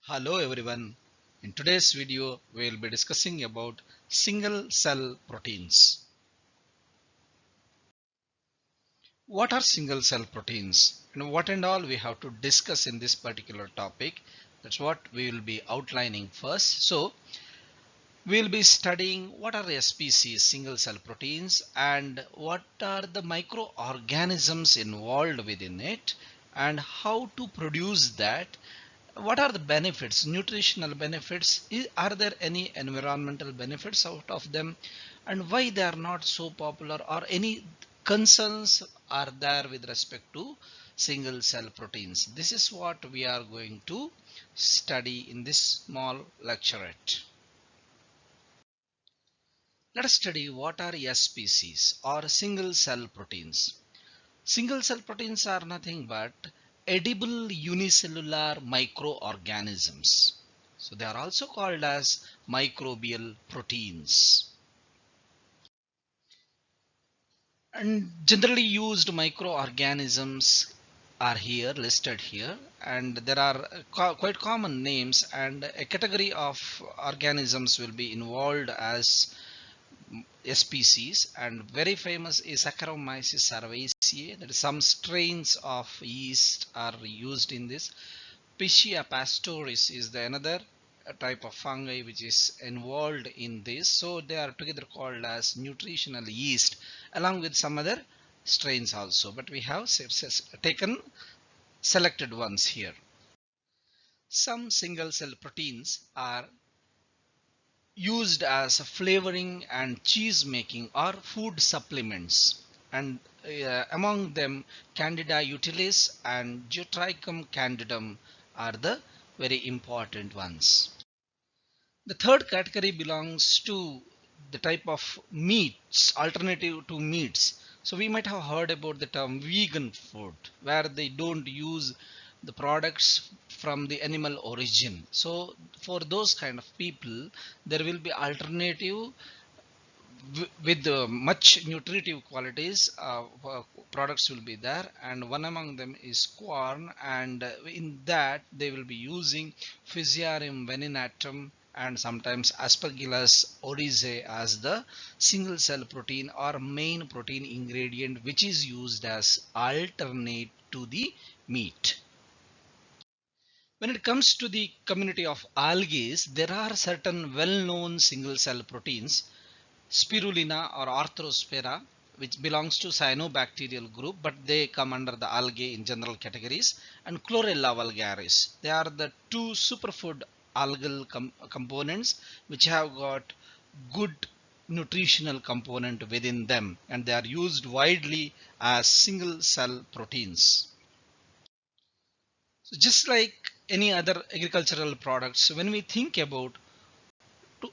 Hello everyone. In today's video, we will be discussing about single cell proteins. What are single cell proteins and what and all we have to discuss in this particular topic? That's what we will be outlining first. So, we will be studying what are SPCs, single cell proteins, and what are the microorganisms involved within it and how to produce that. What are the benefits, nutritional benefits? Are there any environmental benefits out of them, and why they are not so popular, or any concerns are there with respect to single cell proteins? This is what we are going to study in this small lecturette. Let us study what are SPCs or single cell proteins. Single cell proteins are nothing but edible unicellular microorganisms. So they are also called as microbial proteins. And generally used microorganisms are here listed here, and there are quite common names, and a category of organisms will be involved as SPCs, and very famous is Saccharomyces cerevisiae. That is, some strains of yeast are used in this. Pichia pastoris is the another type of fungi which is involved in this. So they are together called as nutritional yeast along with some other strains also. But we have taken selected ones here. Some single cell proteins are used as flavoring and cheese making or food supplements, and among them Candida utilis and Deutericum candidum are the very important ones. The third category belongs to the type of meats, alternative to meats. So we might have heard about the term vegan food, where they don't use the products from the animal origin. So for those kind of people, there will be alternative with much nutritive qualities. Products will be there, and one among them is corn, and in that they will be using Physarum venenatum and sometimes Aspergillus oryzae as the single cell protein or main protein ingredient, which is used as alternate to the meat. When it comes to the community of algae, there are certain well-known single cell proteins. Spirulina or Arthrospira, which belongs to cyanobacterial group, but they come under the algae in general categories, and Chlorella vulgaris. They are the two superfood algal components which have got good nutritional component within them, and they are used widely as single cell proteins. So just like any other agricultural products, when we think about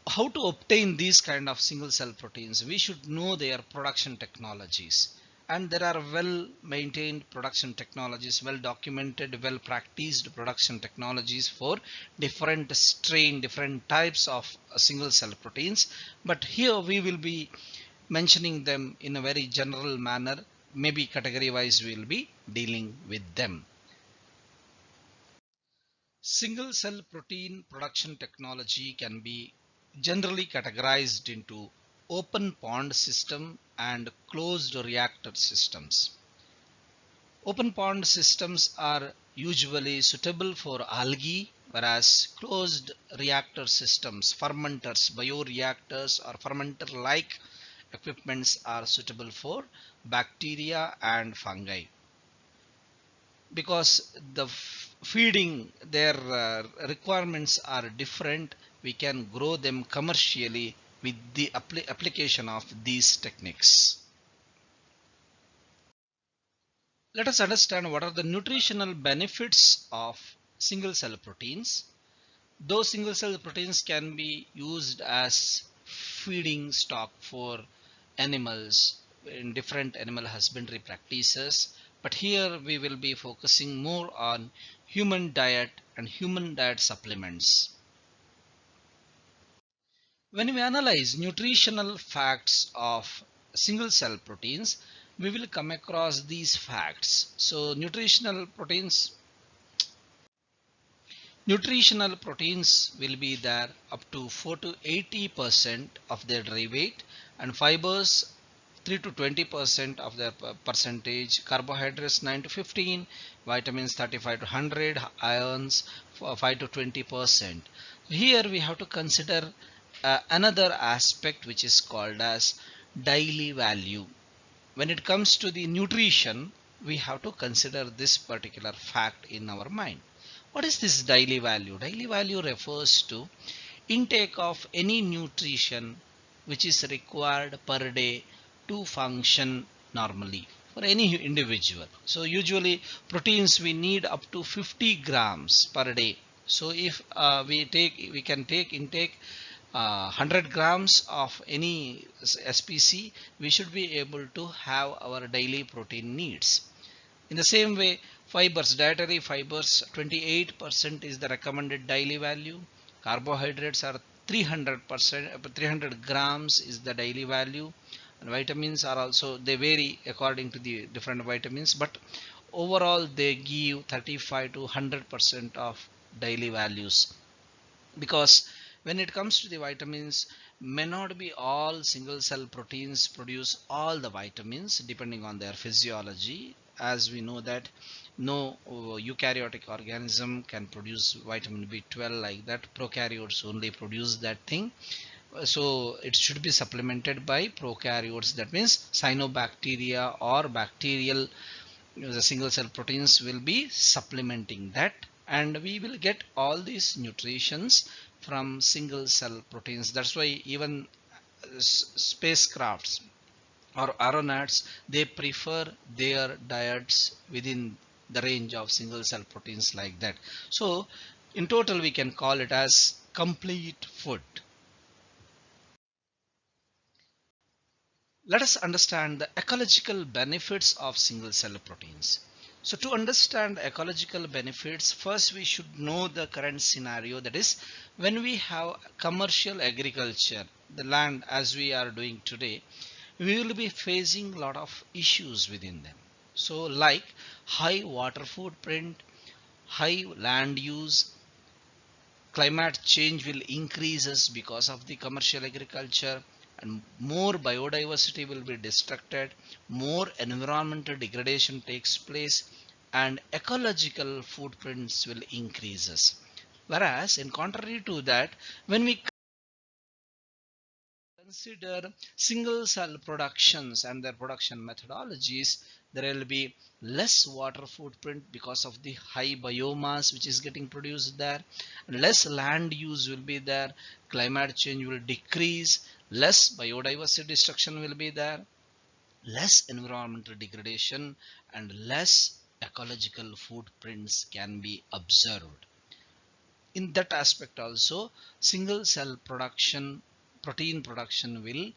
how to obtain these kind of single cell proteins, we should know their production technologies, and there are well maintained production technologies, well documented, well practiced production technologies for different strain, different types of single cell proteins. But here we will be mentioning them in a very general manner. Maybe category wise we will be dealing with them. Single cell protein production technology can be generally categorized into open pond system and closed reactor systems. Open pond systems are usually suitable for algae, whereas closed reactor systems, fermenters, bioreactors or fermenter-like equipments are suitable for bacteria and fungi. Because the feeding, their requirements are different, we can grow them commercially with the application of these techniques. Let us understand what are the nutritional benefits of single cell proteins. Those single cell proteins can be used as feeding stock for animals in different animal husbandry practices, but here we will be focusing more on human diet and human diet supplements. When we analyze nutritional facts of single cell proteins, we will come across these facts. So nutritional proteins Nutritional proteins will be there up to 4 to 80% of their dry weight, and fibers 3 to 20% of their percentage, carbohydrates 9 to 15, vitamins 35 to 100, ions 5 to 20%. Here we have to consider another aspect which is called as daily value. When it comes to the nutrition, we have to consider this particular fact in our mind. What is this daily value? Daily value refers to intake of any nutrition which is required per day to function normally for any individual. So usually proteins we need up to 50 grams per day. So if we can take intake 100 grams of any SPC, we should be able to have our daily protein needs. In the same way, fibers, dietary fibers, 28% is the recommended daily value. Carbohydrates are 300 grams is the daily value. And vitamins are also, they vary according to the different vitamins, but overall they give 35 to 100% of daily values. Because when it comes to the vitamins, may not be all single cell proteins produce all the vitamins depending on their physiology. As we know that no eukaryotic organism can produce vitamin B12 like that, prokaryotes only produce that thing. So it should be supplemented by prokaryotes, that means cyanobacteria or bacterial the single cell proteins will be supplementing that, and we will get all these nutritions from single cell proteins. That's why even spacecrafts or aeronauts, they prefer their diets within the range of single cell proteins like that. So in total we can call it as complete food. Let us understand the ecological benefits of single cell proteins. So to understand ecological benefits, first we should know the current scenario, that is when we have commercial agriculture, the land as we are doing today, we will be facing a lot of issues within them. So like high water footprint, high land use, climate change will increases because of the commercial agriculture, and more biodiversity will be destructed, more environmental degradation takes place, and ecological footprints will increases. Whereas in contrary to that, when we consider single cell productions and their production methodologies, there will be less water footprint because of the high biomass which is getting produced there, less land use will be there, climate change will decrease, less biodiversity destruction will be there, less environmental degradation, and less ecological footprints can be observed. In that aspect also, single cell production, protein production will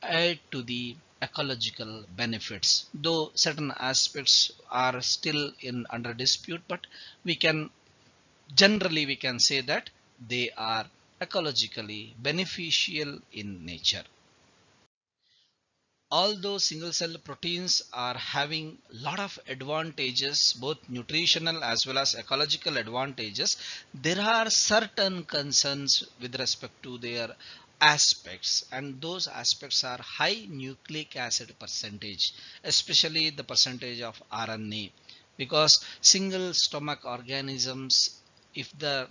add to the ecological benefits, though certain aspects are still in under dispute, but we can generally we can say that they are ecologically beneficial in nature. Although single cell proteins are having a lot of advantages, both nutritional as well as ecological advantages, there are certain concerns with respect to their aspects, and those aspects are high nucleic acid percentage, especially the percentage of RNA, because single stomach organisms, if the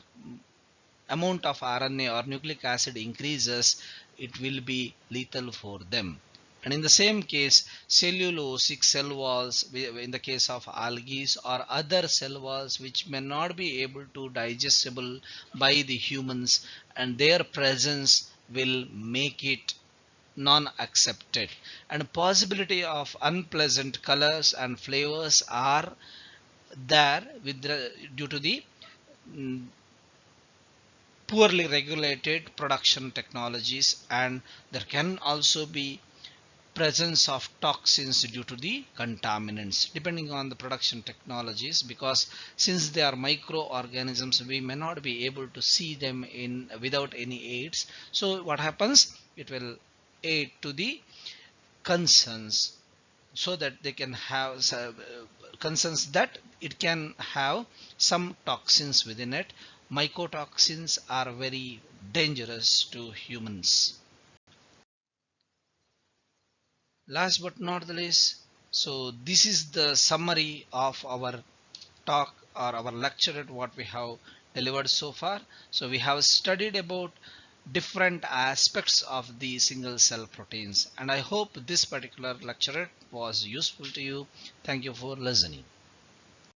amount of RNA or nucleic acid increases, it will be lethal for them. And in the same case, cellulosic cell walls, in the case of algae or other cell walls which may not be able to digestible by the humans, and their presence will make it non-accepted, and possibility of unpleasant colors and flavors are there due to the mm, poorly regulated production technologies, and there can also be presence of toxins due to the contaminants depending on the production technologies, because since they are microorganisms we may not be able to see them in without any aids. So what happens, it will aid to the concerns, so that they can have concerns that it can have some toxins within it, mycotoxins are very dangerous to humans. Last but not the least, so this is the summary of our talk or our lecture what we have delivered so far. So we have studied about different aspects of the single cell proteins, and I hope this particular lecture was useful to you. Thank you for listening.